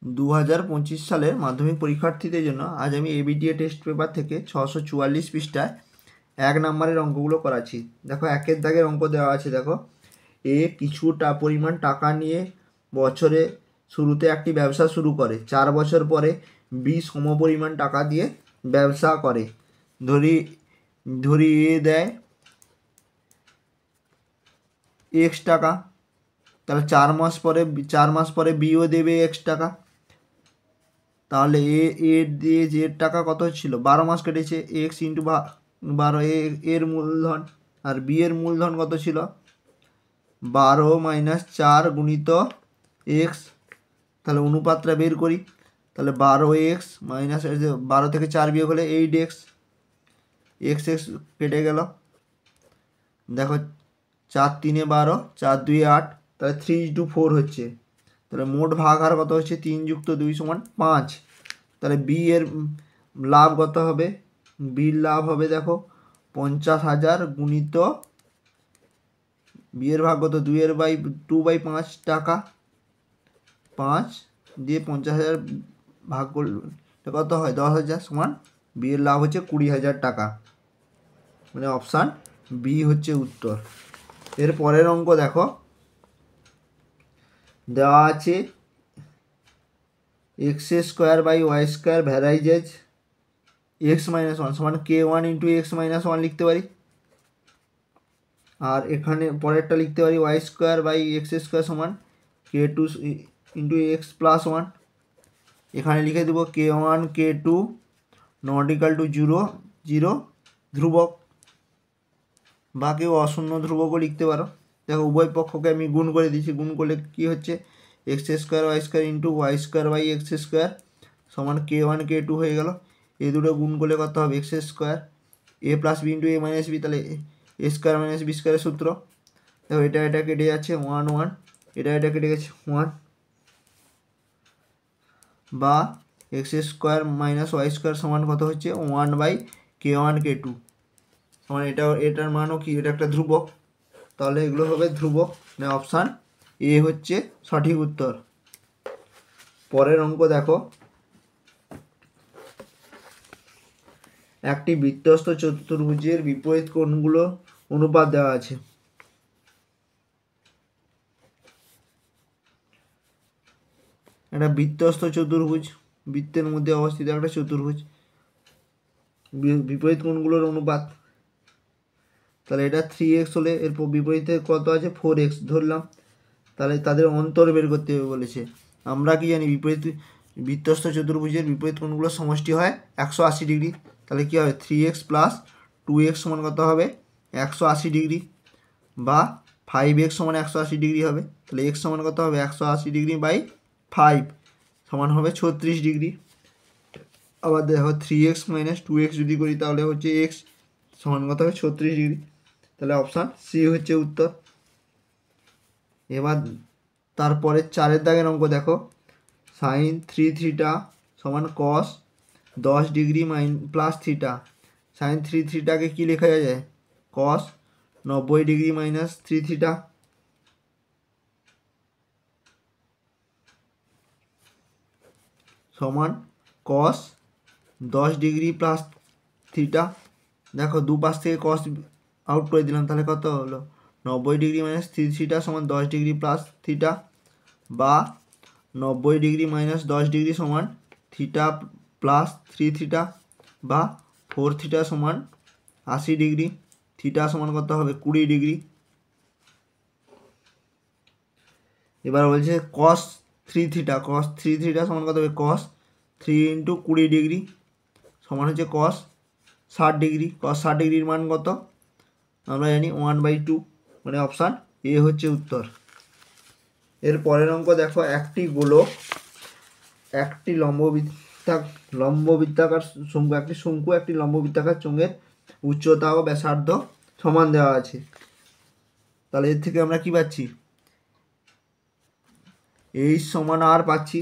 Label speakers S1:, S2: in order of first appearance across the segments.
S1: 2025 সালের মাধ্যমিক পরীক্ষার্থীদের জন্য আজ আমি এবিটিএ টেস্ট পেপার থেকে 644 পৃষ্ঠায় 1 নম্বরের অঙ্কগুলো করাচ্ছি। দেখো, একের দাগের অঙ্ক দেওয়া আছে। দেখো, কিছুটা পরিমাণ টাকা নিয়ে বছরে শুরুতে একটি ব্যবসা শুরু করে। 4 বছর পরে বি সমপরিমাণ টাকা দিয়ে ব্যবসা করে। ধরি এ দেয় এক্স টাকা, তাহলে 4 মাস পরে বিও দেবে এক্স টাকা। তাহলে এর দিয়ে যে টাকা কত ছিল, 12 মাস কেটেছে, এক্স ইন্টু 12 এর মূলধন। আর বি এর মূলধন কত ছিল, 12 মাইনাস 4 গুণিত এক্স। তাহলে অনুপাতটা বের করি। তাহলে 12 এক্স মাইনাস 12 থেকে 4 বিয়োগ হলে 8 এক্স, এক্স এক্স কেটে গেল। দেখো, 4 3 12, 4 2 8, তাহলে 3:4 হচ্ছে। তাহলে মোট ভাগ হার কত হচ্ছে, 3 যুক্ত 2 সমান 5। তাহলে বি এর লাভ কত হবে, বির লাভ হবে দেখো 50,000 গুণিত বি এর ভাগ কত, 2/5 টাকা, 5 দিয়ে 50,000 ভাগ করলে কত হয়, 10,000 সমান বি এর লাভ হচ্ছে 20,000 টাকা। মানে অপশান বি হচ্ছে উত্তর। এর পরের অঙ্ক দেখো, দেওয়া আছে x² / y² ভ্যারাইজেজ x-1 সমান k1 ইন্টু x-1 লিখতে পারি। আর এখানে পরেরটা লিখতে পারি y² / x² সমান k2 ইন্টু x+1। এখানে লিখে দেবো k1 k2 not equal to 0 0 ধ্রুবক, বা কেউ অশূন্য ধ্রুবকও লিখতে পারো। দেখো, উভয় পক্ষকে আমি গুণ করে দিচ্ছি। গুণ করলে কি হচ্ছে, x² y² ইন্টু y²/x² সমান k1 k2 হয়ে গেল। এই দুটো গুণ করলে কত হবে, x² a plus B into a minus B, তাহলে a² - b² সূত্র। দেখো, এটা কেটে যাচ্ছে 1 1, এটা কেটে গেছে 1, বা x² - y² সমান কত হচ্ছে 1/k1 k2 সমান এটার মানও কি, এটা একটা ধ্রুবক। তাহলে এগুলো হবে ধ্রুবক। মানে অপশান এ হচ্ছে সঠিক উত্তর। পরের অঙ্ক দেখো, একটি বৃত্তস্থ চতুর্ভুজের বিপরীত কোণগুলো অনুপাত দেওয়া আছে। একটা বৃত্তস্থ চতুর্ভুজ, বৃত্তের মধ্যে অবস্থিত একটা চতুর্ভুজ, বিপরীত কোণগুলোর অনুপাত। তাহলে এটা 3x হলে এর বিপরীতে কত আছে, 4x ধরলাম। তাহলে তাদের অন্তর বের করতে হবে বলেছে। আমরা কি জানি, বৃত্তস্থ চতুর্ভুজের বিপরীত কোণগুলোর সমষ্টি হয় 180 ডিগ্রি। তাহলে কী হবে, 3x + 2x সমান কত হবে, 180 ডিগ্রি, বা 5x সমান 180 ডিগ্রি হবে। তাহলে x সমান কত হবে, 180 ডিগ্রি বাই 5 সমান হবে 36 ডিগ্রি। আবার দেখো, 3x - 2x যদি করি তাহলে হচ্ছে x সমান কত হবে, 36 ডিগ্রি। তাহলে অপশান সি হচ্ছে উত্তর। এবার তারপরে 4 দাগের অঙ্ক দেখো, sin 3θ সমান cos 10 degree plus theta. sin 3θকে কী লেখা যায়, cos 90 ডিগ্রি মাইনাস 3θ সমান cos 10 ডিগ্রি প্লাস থিটা। দেখো, দুপাশ থেকে cos আউট করে দিলাম, তাহলে কত হলো, 90 ডিগ্রি মাইনাস 3θ সমান 10 ডিগ্রি প্লাস থিটা, বা 90 ডিগ্রি মাইনাস 10 ডিগ্রি সমান থিটা প্লাস 3θ, বা 4θ সমান 80 ডিগ্রি। থিটা সমান কত হবে, 20 ডিগ্রি। এবার বলছে cos 3θ সমান কত হবে, cos 3 ইন্টু 20 ডিগ্রি সমান হচ্ছে cos 60 ডিগ্রি। cos 60 ডিগ্রির মান কত, আমরা জানি 1/2। মানে অপশান এ হচ্ছে উত্তর। এর পরের অঙ্ক দেখো, একটি গোলক, একটি লম্ববৃত্তাকার শঙ্কু, একটি লম্ববৃত্তাকার চোঙের উচ্চতা ও ব্যাসার্ধ সমান দেওয়া আছে। তাহলে এর থেকে আমরা কি পাচ্ছি, এইচ সমান আর পাচ্ছি।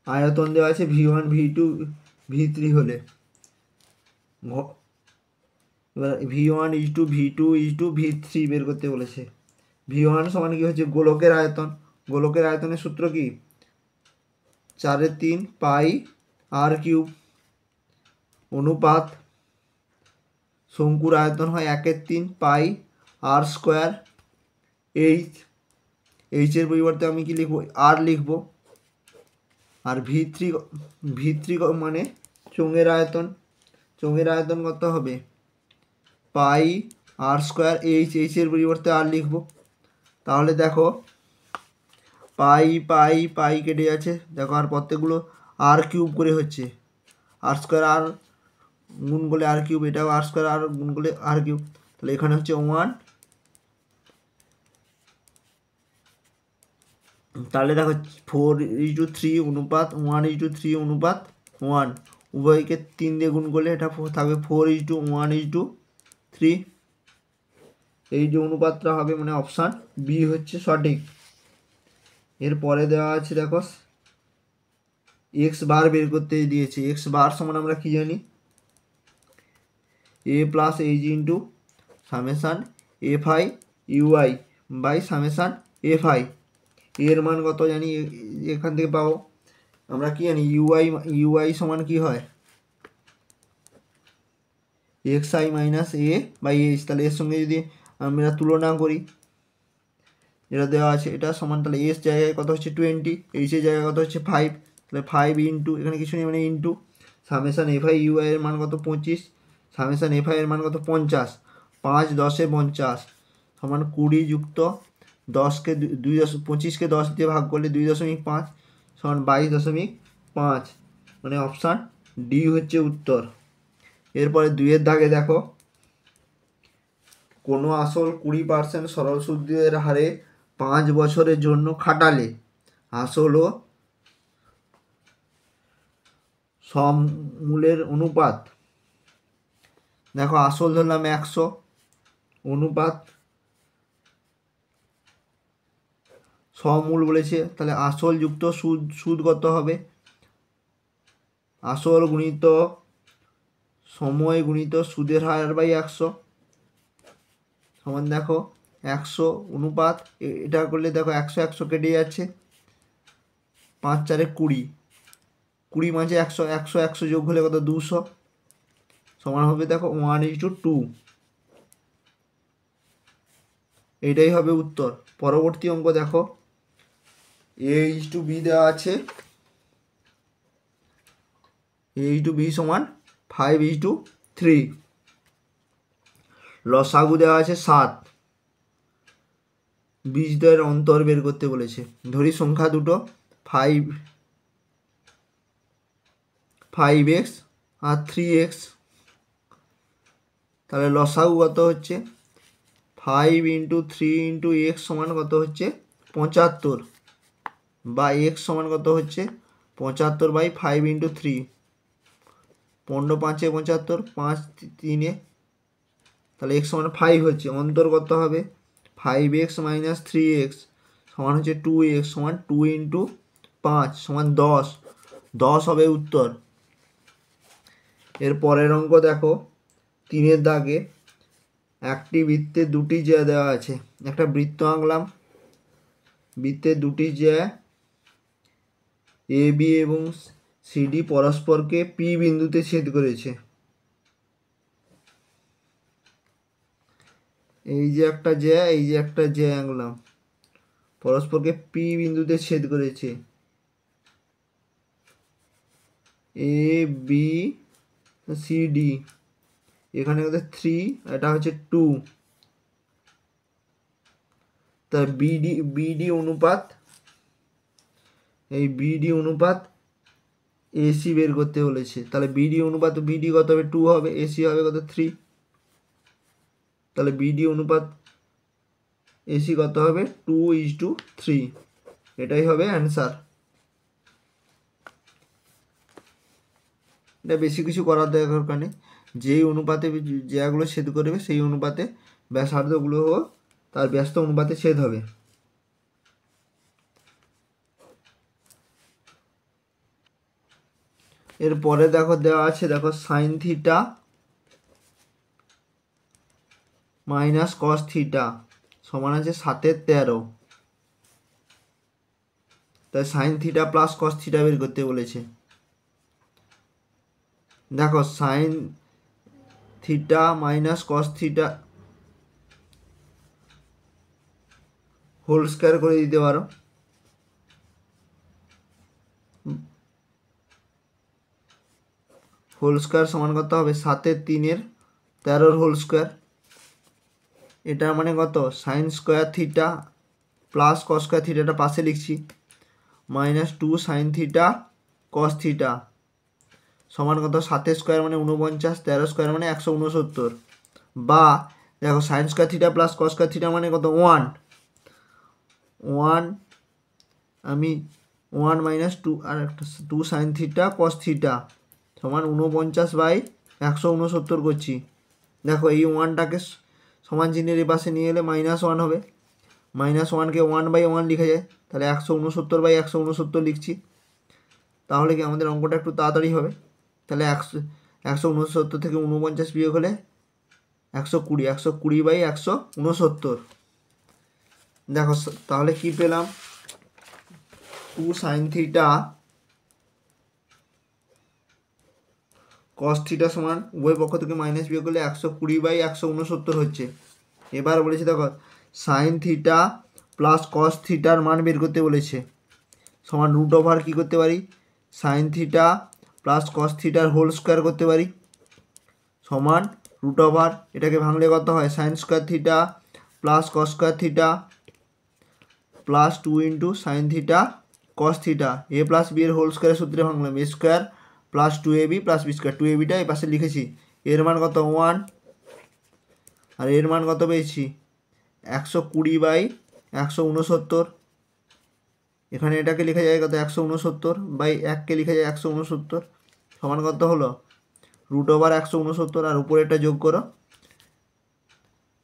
S1: আয়তন দেওয়া আছে v1 v2 v3 হলে, এবার v1 = v2 = v3 বের করতে বলেছে। v1 সমান কি হচ্ছে, গোলকের আয়তন। গোলকের আয়তনের সূত্র কি, 4/3 পাই আর কিউব অনুপাত শঙ্কুর আয়তন হয় 1/3 পাই আর স্কোয়ার। এইচের পরিবর্তে আমি কি লিখব, আর লিখব। আর ভি থ্রি মানে চোঙের আয়তন। চোঙের আয়তন কত হবে, পাই আর স্কোয়ার এইচের পরিবর্তে আর লিখব। তাহলে দেখো পাই পাই পাই কেটে যাচ্ছে, দেখো আর প্রত্যেকগুলো আর কিউব করে হচ্ছে, আর স্কোয়ার আর গুণ করলে আর কিউব, এটাও আর স্কোয়ার আর গুণ করলে আর কিউব। তাহলে এখানে হচ্ছে 1। তাহলে দেখো 4:3 অনুপাত 1:3 অনুপাত 1, উভয়কে 3 দিয়ে গুণ করলে এটা থাকবে 4:1:3। এই যে অনুপাতটা হবে মানে অপশান বি হচ্ছে সঠিক। এরপরে দেওয়া আছে দেখো এক্স বার বের করতে দিয়েছে। এক্স বার সমান আমরা কি জানি, A plus H into summation F I U I by summation F I. এর মান কত জানি, এখান থেকে পাবো আমরা কি জানি, ইউআই সমান কি হয়, X I minus A by H. তাহলে এর সঙ্গে যদি আমরা তুলনা করি, যেটা দেওয়া আছে এটা সমান, তাহলে এস জায়গায় কত হচ্ছে 20, এইচের জায়গায় কত হচ্ছে 5, তাহলে 5 ইন্টু এখানে কিছু নেই মানে into summation F I UI এর মান কত 25, সামেশান এফ আই এর মান কত 50, 5 10 50 সমান 20 যুক্ত 10কে 25কে 10 দিয়ে ভাগ করলে 2.5 সমান 22.5, মানে অপশান ডি হচ্ছে উত্তর। এরপরে 2-এর দাগে দেখো, কোনো আসল 20% সরল সুদের হারে 5 বছরের জন্য খাটালে আসল ও সমূলের অনুপাত। দেখো আসল ধরলাম 100, অনুপাত সমূল বলেছে, তাহলে আসল যুক্ত সুদ কত হবে, আসল গুণিত সময় গুণিত সুদের হার বাই 100 সমান দেখো 100 অনুপাত, এটা করলে দেখো 100 100 কেটে যাচ্ছে, 5 4 20, 20 মাঝে 100 100 100 যোগ হলে কত 200 সমান হবে দেখো 1:2। এইটাই হবে উত্তর। পরবর্তী অঙ্ক দেখো, a:b দেওয়া আছে, a:b সমান 5:3, লসাগু দেওয়া আছে 7, বীজদ্বয়ের অন্তর বের করতে বলেছে। ধরি সংখ্যা দুটো 5x আর 3x, তাহলে লসাগু কত হচ্ছে 5 × 3 × x সমান কত হচ্ছে 75, বা x সমান কত হচ্ছে 75/5 × 3, 15 5 75, 5 3, তাহলে x সমান 5 হচ্ছে। অন্তর কত হবে 5x - 3x সমান হচ্ছে 2x, সমান 2 × 5 সমান 10, 10 হবে উত্তর। এর পরের অঙ্ক দেখো, 3-এর দাগে একটি বৃত্তে দুটি জ্যা দেওয়া আছে। একটা বৃত্ত আঁকলাম, বৃত্তে দুটি জ্যা এ বি এবং সিডি পরস্পরকে পি বিন্দুতে ছেদ করেছে। এই যে একটা জ্যা, এই যে একটা জ্যা আঁকলাম, পরস্পরকে পি বিন্দুতে ছেদ করেছে, এ বি সি ডি, এখানে হচ্ছে 3, এটা হচ্ছে 2, তা বিডি অনুপাত, এই বিডি অনুপাত এসি বের করতে বলেছে। তাহলে বিডি অনুপাত বিডি কত হবে 2 হবে, এসি হবে কত 3, তাহলে বিডি অনুপাত এসি কত হবে 2:3, এটাই হবে অ্যান্সার। এটা বেশি কিছু করার দরকার নেই, যেই অনুপাতে যেগুলো ছেদ করবে সেই অনুপাতে ব্যাসার্ধগুলো তার ব্যস্ত অনুপাতে ছেদ হবে। এরপরে দেখো দেওয়া আছে, দেখো sin θ - cos θ সমান আছে 7/13। তাই sine theta plus cos theta বের করতে বলেছে। দেখো sine theta minus cos theta whole square করে দিতে পারো। হোল স্কোয়ার সমান কত হবে 7/3 হোল স্কোয়ার। এটার মানে কত সাইন স্কোয়ার থিটা প্লাস কস স্কোয়ার থিটাটা পাশে লিখছি, -2 সাইন থিটা কস থিটা সমান কত 7 স্কোয়ার মানে 49, 13 স্কোয়ার মানে 169। বা দেখো সাইন স্কোয়ার থিটা প্লাস কস স্কোয়ার থিটা মানে কত 1 আমি 1 - 2 আর একটা 2 সাইন থিটা কস থিটা সমান 49/169 করছি। দেখো এই 1টাকে সমান চিহ্নের পাশে নিয়ে এলে -1 হবে, -1কে 1/1 লিখা যায়, তাহলে 169/169 লিখছি। তাহলে কি আমাদের অঙ্কটা একটু তাড়াতাড়ি হবে। তাহলে 169 থেকে 49 বিয়োগ হলে 120, 120/169। দেখো তাহলে কি পেলাম, 2 সাইন থিটা কস থিটা সমান উভয় পক্ষ থেকে মাইনাস বিয়োগ করলে 120/169 হচ্ছে। এবার বলেছে দেখো সাইন থিটা প্লাস কস থিটার মান বের করতে বলেছে, সমান √ওভার কী করতে পারি সাইন থিটা প্লাস কস থিটার হোল স্কোয়ার করতে পারি, সমান √ওভার এটাকে ভাঙলে কত হয় সাইন স্কোয়ার থিটা প্লাস কস স্কোয়ার থিটা প্লাস 2 × sine theta cos theta a plus b এর হোল স্কোয়ারের সূত্রে ভাঙলাম a square plus 2ab plus b square. 2abটা এই পাশে লিখেছি, এর মান কত 1 আর এর মান কত পেয়েছি 120/169। এখানে এটাকে লেখা যায় কত 169/1কে লেখা যায় 169 সমান কত হলো √ওভার 169 আর উপরে এটা যোগ করো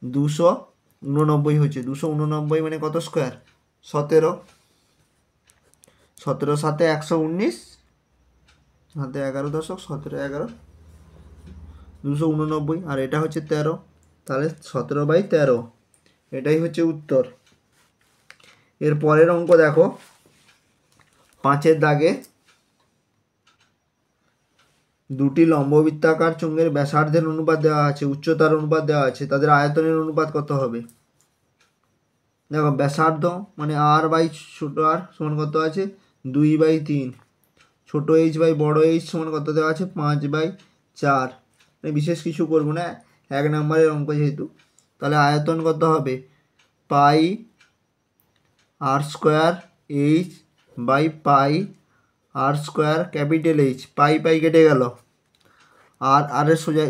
S1: 289 হচ্ছে। 289 মানে কত স্কোয়ার 17, 17 7 119 হাতে 11 দশক 17 11 289 আর এটা হচ্ছে 13, তাহলে 17/13 এটাই হচ্ছে উত্তর। এর পরের অঙ্ক দেখো 5-এর দাগে দুটি লম্ববৃত্তাকার চোঙের ব্যাসার্ধের অনুপাত দেওয়া আছে, উচ্চতার অনুপাত দেওয়া আছে, তাদের আয়তনের অনুপাত কত হবে। দেখো ব্যাসার্ধ মানে r/ছোট r সমান কত আছে 2/3, ছোট h/ বড় h সমান কত দেওয়া আছে 5/4। বিশেষ কিছু করবো না, 1 নম্বরের অঙ্ক যেহেতু। তাহলে আয়তন কত হবে পাই r² h/পাই r² ক্যাপিটাল H, পাই কেটে গেল, আর এর সোজা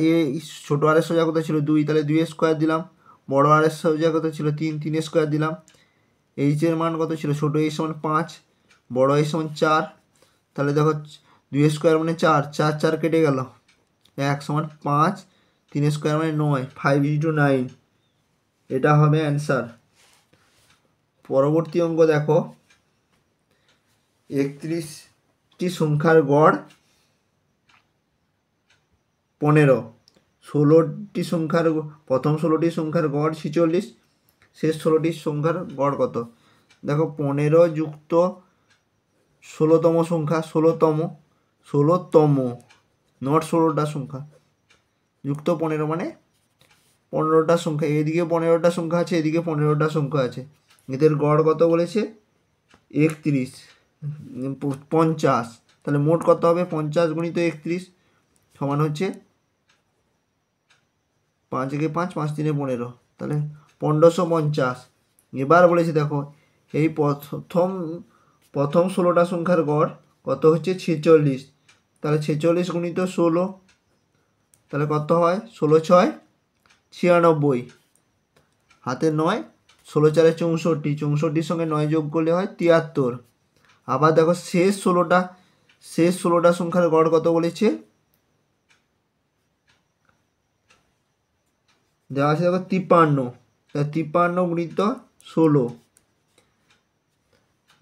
S1: ছোটো আর এর সোজা কত ছিল 2, তাহলে 2 স্কোয়ার দিলাম, বড় আর এর সোজা কত ছিল 3 স্কোয়ার দিলাম। এইচের মান কত ছিল ছোটো h সমান 5, বড় h সমান 4, তাহলে দেখো 2 স্কোয়ার মানে 4, 4 কেটে গেল, 1 সমান 5, 3 স্কোয়ার মানে 9, 5/9 এটা হবে অ্যান্সার। পরবর্তী অঙ্ক দেখো 31টি সংখ্যার গড় 15, 16টি সংখ্যার প্রথম 16টি সংখ্যার গড় 46, শেষ 16টি সংখ্যার গড় কত। দেখো 15 যুক্ত 16তম সংখ্যা 16তম নট 16টা সংখ্যা, যুক্ত 15 মানে 15টা সংখ্যা, এদিকে 15টা সংখ্যা আছে এদিকে 15টা সংখ্যা আছে, এদের গড় কত বলেছে 31 50, তাহলে মোট কত হবে 50 × 31 সমান হচ্ছে 5 × 5 5 × 3 = 15, তাহলে 1550। এবার বলেছে দেখো এই প্রথম 16টা সংখ্যার গড় কত হচ্ছে 46, তাহলে 46 × 16 তাহলে কত হয় 16 × 6 = 96, হাতে 9, 16 × 4 = 64, 64-র সঙ্গে 9 যোগ করলে হয় 73। আবার দেখো শেষ 16টা সংখ্যার গড় কত বলেছে দেওয়া আছে দেখো 53, 53 × 16,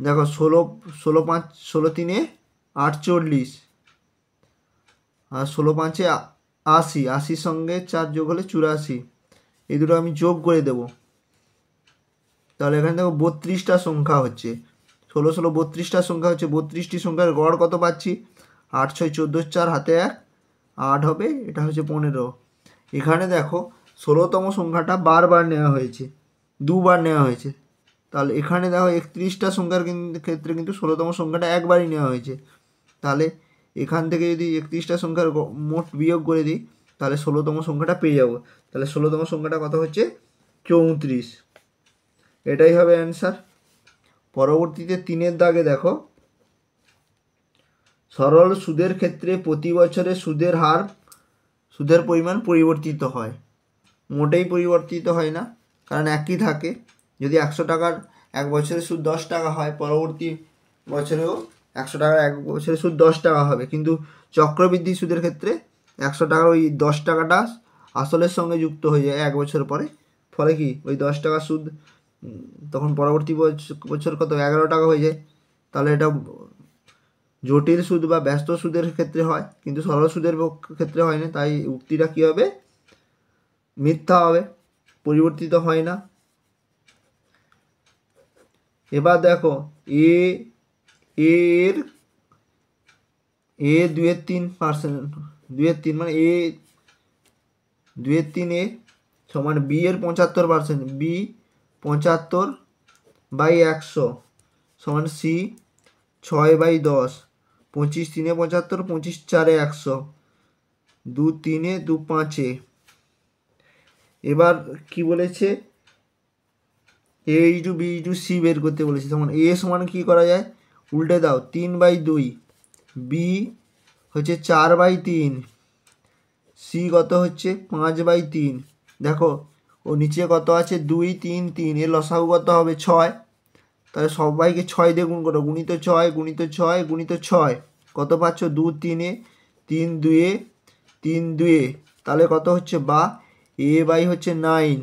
S1: দেখো 16 5 16 3 48 আর 16 5 80, 80-র সঙ্গে 4 যোগ হলে 84, এই দুটো আমি যোগ করে দেব, তাহলে এখানে দেখো 32টা সংখ্যা হচ্ছে ষোলো ষোলো 32টা সংখ্যা হচ্ছে, 32টি সংখ্যার গড় কত পাচ্ছি? 8 6 14 4 হাতে 1 8 হবে, এটা হচ্ছে 15। এখানে দেখো 16তম সংখ্যাটা বারবার নেওয়া হয়েছে, দুবার নেওয়া হয়েছে। তাহলে এখানে দেখো 31টা সংখ্যার ক্ষেত্রে কিন্তু 16তম সংখ্যাটা একবারই নেওয়া হয়েছে। তাহলে এখান থেকে যদি 31টা সংখ্যার মোট বিয়োগ করে দিই, তাহলে 16তম সংখ্যাটা পেয়ে যাব। তাহলে 16তম সংখ্যাটা কত হচ্ছে? 34। এটাই হবে অ্যান্সার। পরবর্তীতে 3-এর দাগে দেখো, সরল সুদের ক্ষেত্রে প্রতি বছরে সুদের হার, সুদের পরিমাণ পরিবর্তিত হয়। মোটেই পরিবর্তিত হয় না, কারণ একই থাকে। যদি 100 টাকার এক বছরে সুদ 10 টাকা হয়, পরবর্তী বছরেও 100 টাকার এক বছরে সুদ 10 টাকা হবে। কিন্তু চক্রবৃদ্ধি সুদের ক্ষেত্রে 100 টাকার ওই 10 টাকাটা আসলের সঙ্গে যুক্ত হয়ে যায় এক বছর পরে। ফলে কি ওই 10 টাকা সুদ তখন পরবর্তী বছর কত 11 টাকা হয়ে যায়। তাহলে এটা জটিল সুদ বা ব্যস্ত সুদের ক্ষেত্রে হয়, কিন্তু সরল সুদের ক্ষেত্রে হয় না। তাই উক্তিটা কী হবে? মিথ্যা হবে, পরিবর্তিত হয় না। এবার দেখো এর 2/3%, 2/3 মানে 2/3 সমান বি এর 75%, বি 75/100 সমান সি 6/10, 25 3 75, 25 4 100, 2 3 2 5। এবার কি বলেছে? এ ইন্টু বি ইন্টু সি বের করতে বলেছে। তখন এ সমান কী করা যায়? উল্টে দাও, 3/2, বি হচ্ছে 4/3, সি কত হচ্ছে 5/3। দেখো ও নিচে কত আছে? 2 3 3, এর লসাগু কত হবে? 6। তাহলে সবাইকে 6 দিয়ে গুণ করো, গুণিত 6 গুণিত 6 গুণিত 6, কত পাচ্ছ? 2 3 3 2 3 2। তাহলে কত হচ্ছে? বা এ বাই হচ্ছে 9,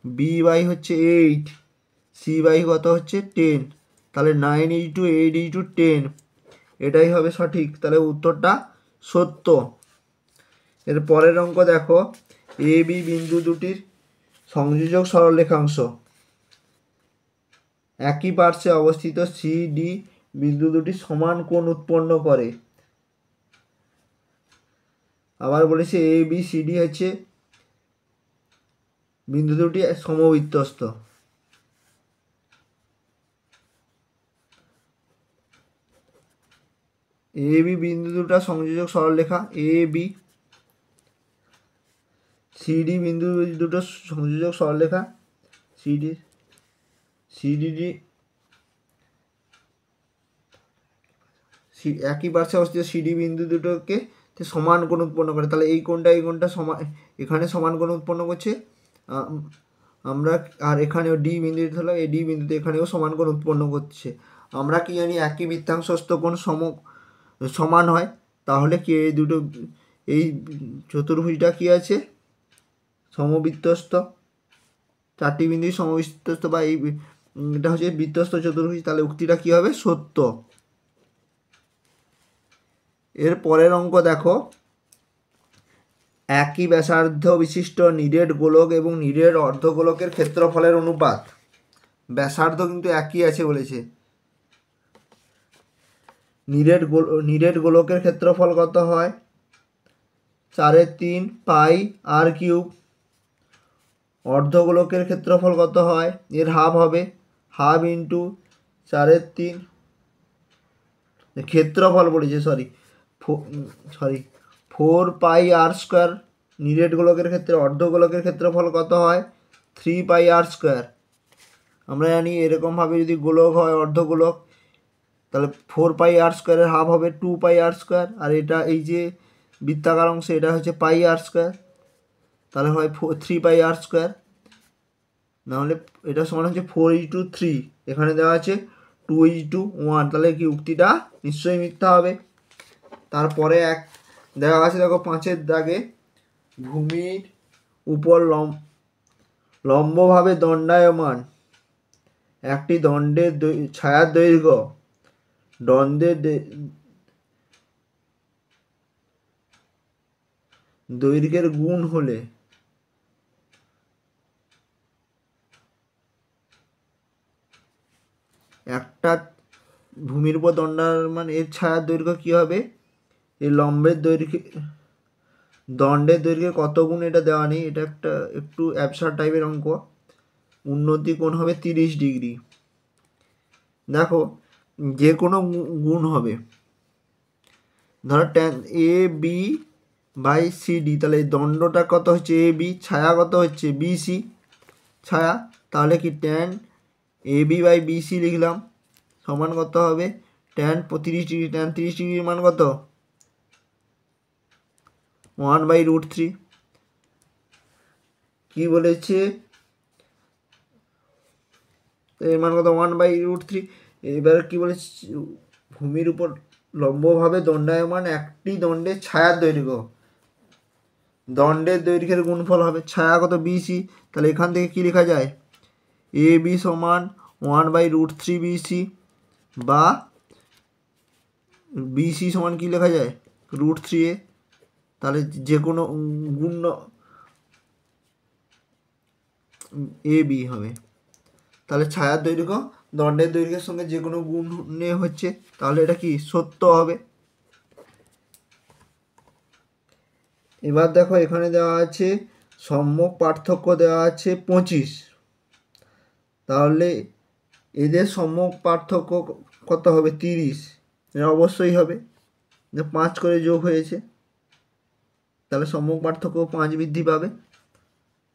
S1: বি বাই হচ্ছে 8, সি বাই কত হচ্ছে? 10। তাহলে 9 × 8 × 10, এটাই হবে সঠিক। তাহলে উত্তরটা সত্য। এর পরের অঙ্ক দেখো, এ বি বিন্দু দুটির সংযোজক সরলরেখাংশ একই পার্শ্বে অবস্থিত সি ডি বিন্দু দুটি সমান কোণ উৎপন্ন করে। আবার বলেছে এ বি সি ডি হচ্ছে বিন্দু দুটি সমবৃত্তস্থ। এ বি বিন্দু দুটা সংযোজক সরলরেখা, এ বি সিডি বিন্দু দুটো সংযোজক সরলরেখা, সিডিডি একই পার্শ্বে অবস্থিত সিডি বিন্দু দুটোকে সমান কোণ উৎপন্ন করে। তাহলে এই কোণটা সমান, এখানে সমান কোণ উৎপন্ন করছে আমরা, আর এখানেও ডি বিন্দুতে হলো, এই ডি বিন্দুতে এখানেও সমান কোণ উৎপন্ন করছে। আমরা কি জানি? একই বৃত্তাংশস্থ কোণ সমান হয়। তাহলে কি এই দুটো, এই চতুর্ভুজটা কি আছে? সমবৃত্তস্থ। চারটি বিন্দু সমবৃত্তস্থ, বা এটা হচ্ছে বৃত্তস্থ চতুর্ভুজ। তাহলে উক্তিটা কি হবে? সত্য। এর পরের অঙ্ক দেখো, একই ব্যাসার্ধ বিশিষ্ট নিরেট গোলক এবং নিরেট অর্ধগোলকের ক্ষেত্রফলের অনুপাত। ব্যাসার্ধ কিন্তু একই আছে বলেছে। নিরেট গোলকের ক্ষেত্রফল কত হয়? 4/3 পাই আর কিউব। অর্ধগোলকের ক্ষেত্রফল কত হয়? এর হাফ হবে, হাফ ইন্টু 4/3, ক্ষেত্রফল বলেছে, সরি 4πr²। নিরেট গোলকের ক্ষেত্রে অর্ধগোলকের ক্ষেত্রফল কত হয়? 3πr²। আমরা জানি এরকমভাবে যদি গোলক হয় অর্ধগোলক, তাহলে 4πr² হাফ হবে 2πr², আর এটা এই যে বৃত্তাকার অংশ এটা হচ্ছে πr², তাহলে হয় 3πr²। নাহলে এটা সমান হচ্ছে 4:3, এখানে দেওয়া আছে 2:1, তাহলে কি উক্তিটা নিশ্চয়ই মিথ্যা হবে। তারপরে এক দেওয়া আছে, দেখো 5-এর দাগে, ভূমির উপর লম্বভাবে দণ্ডায়মান একটি দণ্ডের ছায়ার দৈর্ঘ্য দৈর্ঘ্যের গুণ হলে একটা ভূমির উপর দণ্ডায়মান এর ছায়ার দৈর্ঘ্য কী হবে, এই লম্বের দৈর্ঘ্যে দণ্ডের দৈর্ঘ্যে কত গুণ এটা দেওয়া নেই, এটা একটা একটু অ্যাবসার্ড টাইপের অঙ্ক। উন্নতি কোণ হবে 30 ডিগ্রি। দেখো যে কোনো গুণ হবে, ধরো tan A B by C D, তাহলে এই দণ্ডটা কত হচ্ছে এ বি, ছায়া কত হচ্ছে বি সি ছায়া, তাহলে কি tan A B by B C লিখলাম সমান কত হবে ট্যান 30 ডিগ্রি, ট্যান 30 ডিগ্রির মান কত 1/√3। কি বলেছে এর মান কত 1/√3। এবার কি বলেছে, ভূমির উপর লম্বভাবে দণ্ডায়মান একটি দণ্ডের ছায়ার দৈর্ঘ্য, দণ্ডের দৈর্ঘ্যের গুণফল হবে, ছায়া কত বিসি, তাহলে এখান থেকে কি লেখা যায় এ বি সমান 1/√3 বিসি, বা বিসি সমান কি লেখা যায় √3a। তাহলে যে কোনো গুণ এ বি হবে, তাহলে ছায়ার দৈর্ঘ্য দণ্ডের দৈর্ঘ্যের সঙ্গে যে কোনো গুণে হচ্ছে, তাহলে এটা কি সত্য হবে। এবার দেখো এখানে দেওয়া আছে সম্মুখ পার্থক্য দেওয়া আছে 25, তাহলে এদের সম্মুখ পার্থক্য কত হবে 30, এটা অবশ্যই হবে, 5 করে যোগ হয়েছে, তাহলে সম্মুখ পার্থক্য 5 বৃদ্ধি পাবে,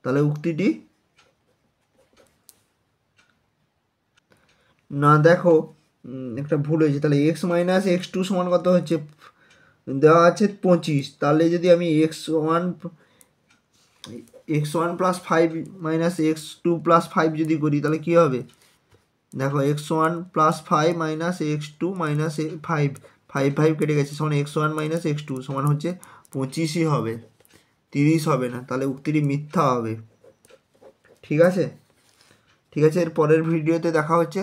S1: তাহলে উক্তিটি না। দেখো একটা ভুল হয়েছে, তাহলে x - x2 সমান কত হচ্ছে দেওয়া আছে 25, তাহলে যদি আমি x1 + 5 - x2 + 5 যদি করি তাহলে কী হবে, দেখো x1 + 5 - x2 - 5, 5 কেটে গেছে, সমান x1 - x2 সমান হচ্ছে 25ই হবে, 30 হবে না, তাহলে উক্তিটি মিথ্যা হবে। ঠিক আছে, ঠিক আছে, এর পরের ভিডিওতে দেখা হচ্ছে।